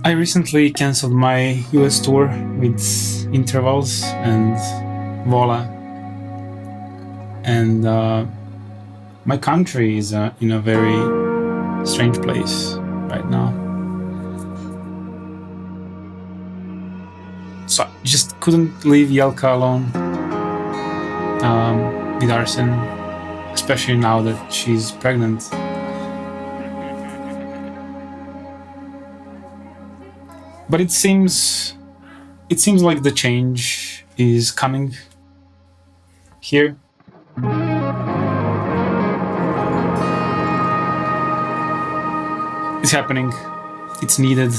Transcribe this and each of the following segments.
I recently cancelled my US tour with intervals and voila. And my country is in a very strange place right now. So I just couldn't leave Yelka alone with Arsen, especially now that she's pregnant. But it seems like the change is coming here. It's happening. It's needed.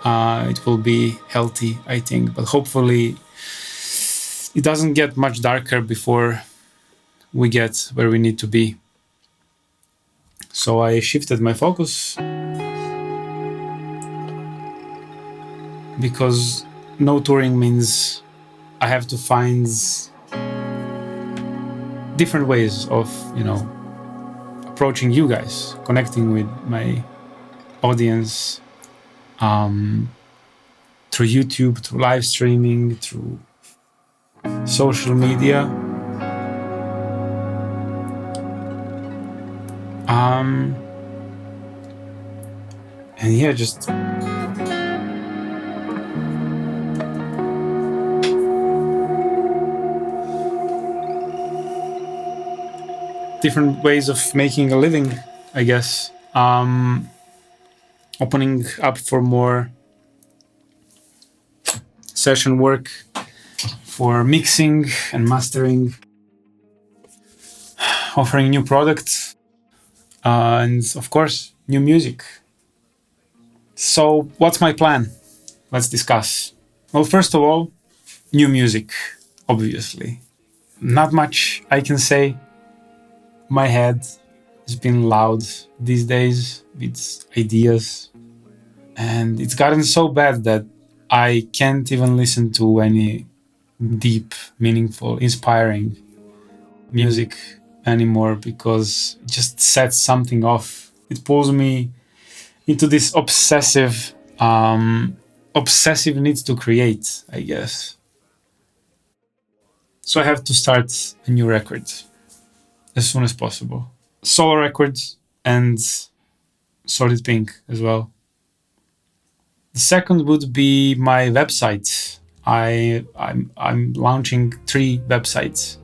It will be healthy, I think. But hopefully it doesn't get much darker before we get where we need to be. So I shifted my focus because no touring means I have to find different ways of, approaching you guys, connecting with my audience through YouTube, through live streaming, through social media. And yeah, just different ways of making a living, I guess. Opening up for more session work, for mixing and mastering, offering new products, and of course, new music. So what's my plan? Let's discuss. Well, first of all, new music, obviously. Not much I can say. My head has been loud these days with ideas, and it's gotten so bad that I can't even listen to any deep, meaningful, inspiring music anymore because it just sets something off. It pulls me into this obsessive need to create, I guess. So I have to start a new record as soon as possible. Solo records and Solid Pink as well. The second would be my website. I'm launching 3 websites.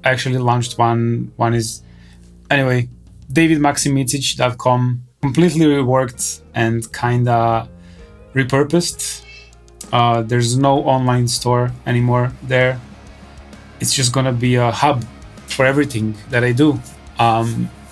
I actually launched one. One is davidmaximicic.com, completely reworked and kinda repurposed. There's no online store anymore there. It's just gonna be a hub for everything that I do.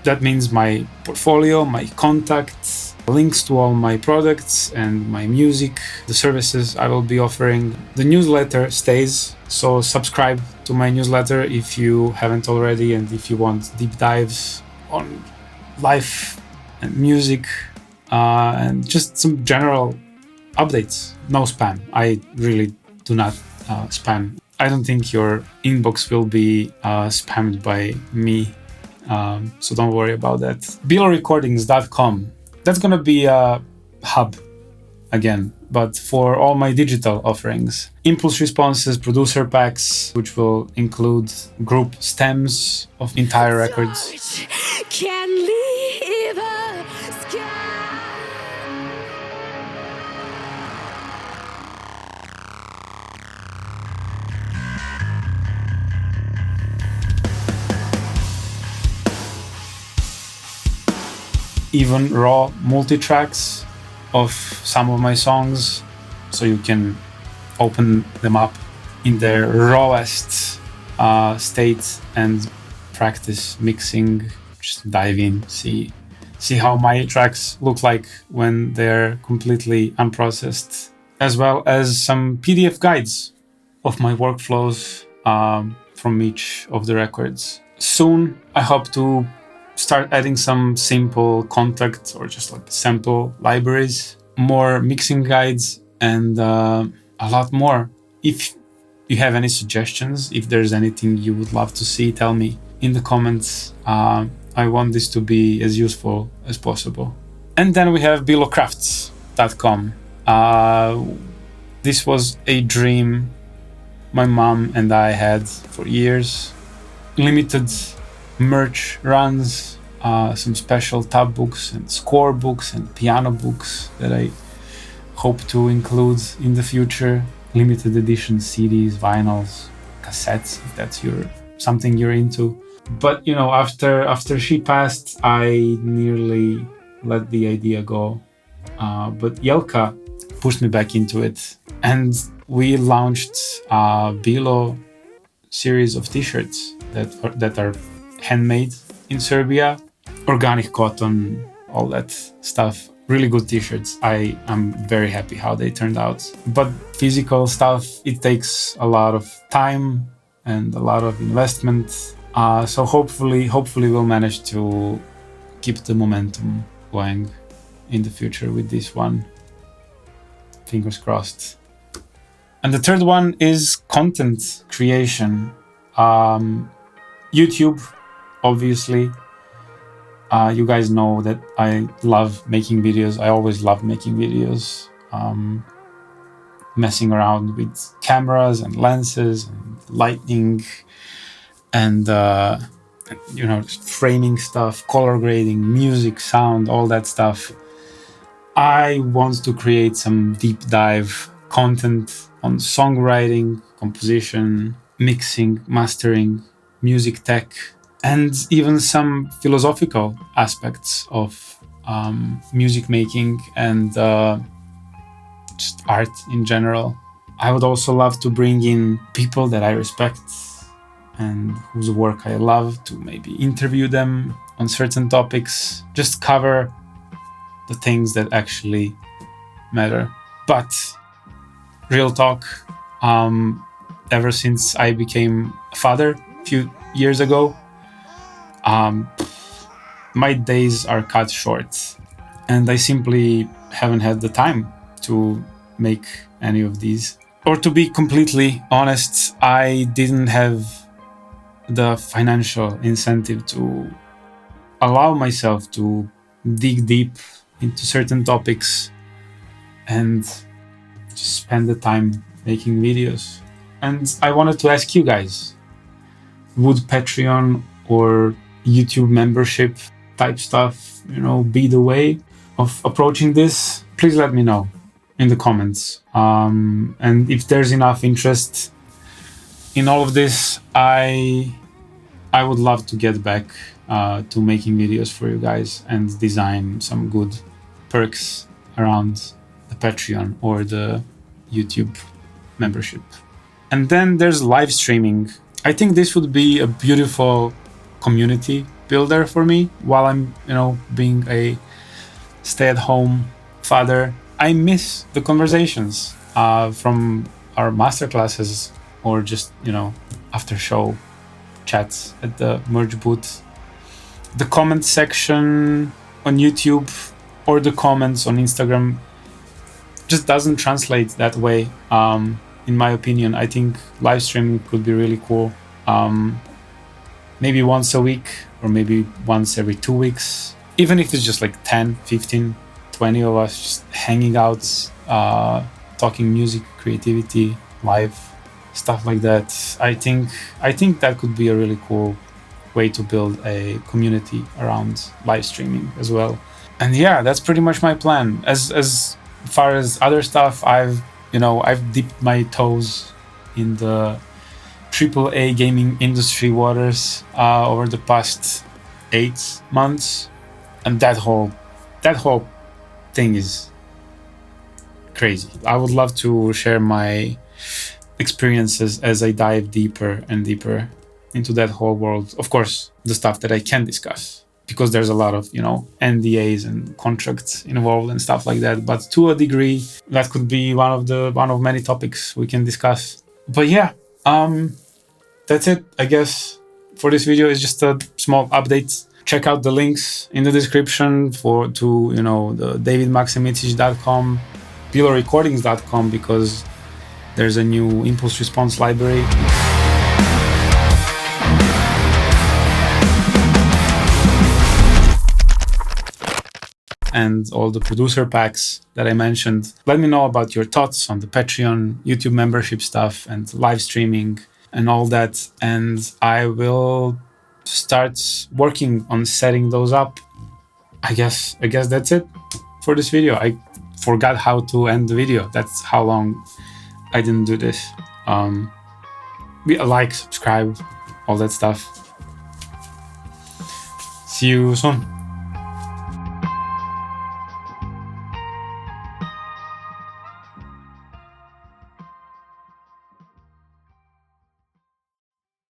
That means my portfolio, my contacts, links to all my products and my music, the services I will be offering. The newsletter stays, so subscribe to my newsletter if you haven't already, and if you want deep dives on life and music and just some general updates. No spam. I really do not spam. I don't think your inbox will be spammed by me, so don't worry about that. billrecordings.com. That's gonna be a hub again, but for all my digital offerings. Impulse responses, producer packs, which will include group stems of entire records. Can leave a sky. Even raw multi-tracks of some of my songs, so you can open them up in their rawest state and practice mixing. Just dive in, see how my tracks look like when they're completely unprocessed, as well as some PDF guides of my workflows from each of the records. Soon, I hope to start adding some simple contact or just like sample libraries, more mixing guides, and a lot more. If you have any suggestions, if there's anything you would love to see, tell me in the comments. I want this to be as useful as possible. And then we have billocrafts.com. This was a dream my mom and I had for years. Limited merch runs, some special tab books and score books and piano books that I hope to include in the future. Limited edition CDs, vinyls, cassettes, if that's something you're into. But after she passed, I nearly let the idea go. But Jelka pushed me back into it, and we launched a Bilo series of t-shirts that are handmade in Serbia, organic cotton, all that stuff. Really good t-shirts. I am very happy how they turned out. But physical stuff, it takes a lot of time and a lot of investment. So hopefully we'll manage to keep the momentum going in the future with this one. Fingers crossed. And the third one is content creation. YouTube, obviously. You guys know that I love making videos. I always loved making videos. Messing around with cameras and lenses and lighting and framing stuff, color grading, music, sound, all that stuff. I want to create some deep dive content on songwriting, composition, mixing, mastering, music tech, and even some philosophical aspects of music making and just art in general. I would also love to bring in people that I respect and whose work I love, to maybe interview them on certain topics, just cover the things that actually matter. But real talk, ever since I became a father a few years ago, my days are cut short, and I simply haven't had the time to make any of these. Or to be completely honest, I didn't have the financial incentive to allow myself to dig deep into certain topics and just spend the time making videos. And I wanted to ask you guys, would Patreon or YouTube membership type stuff, be the way of approaching this? Please let me know in the comments. And if there's enough interest in all of this, I would love to get back to making videos for you guys and design some good perks around the Patreon or the YouTube membership. And then there's live streaming. I think this would be a beautiful community builder for me while I'm, being a stay-at-home father. I miss the conversations from our masterclasses or just, after show chats at the merge booth. The comment section on YouTube or the comments on Instagram just doesn't translate that way. In my opinion, I think live streaming could be really cool. Maybe once a week or maybe once every 2 weeks. Even if it's just like 10, 15, 20 of us just hanging out, talking music, creativity, live, stuff like that. I think that could be a really cool way to build a community around live streaming as well. And yeah, that's pretty much my plan. As far as other stuff, I've dipped my toes in the AAA gaming industry waters over the past 8 months, and that whole thing is crazy. I would love to share my experiences as I dive deeper and deeper into that whole world. Of course, the stuff that I can discuss, because there's a lot of, NDAs and contracts involved and stuff like that. But to a degree, that could be one of many topics we can discuss. But yeah, that's it, I guess, for this video. It's just a small update. Check out the links in the description to the davidmaximicic.com, pilorecordings.com, because there's a new impulse response library. and all the producer packs that I mentioned. Let me know about your thoughts on the Patreon, YouTube membership stuff, and live streaming and all that. And I will start working on setting those up. I guess that's it for this video. I forgot how to end the video. That's how long I didn't do this. Like, subscribe, all that stuff. See you soon.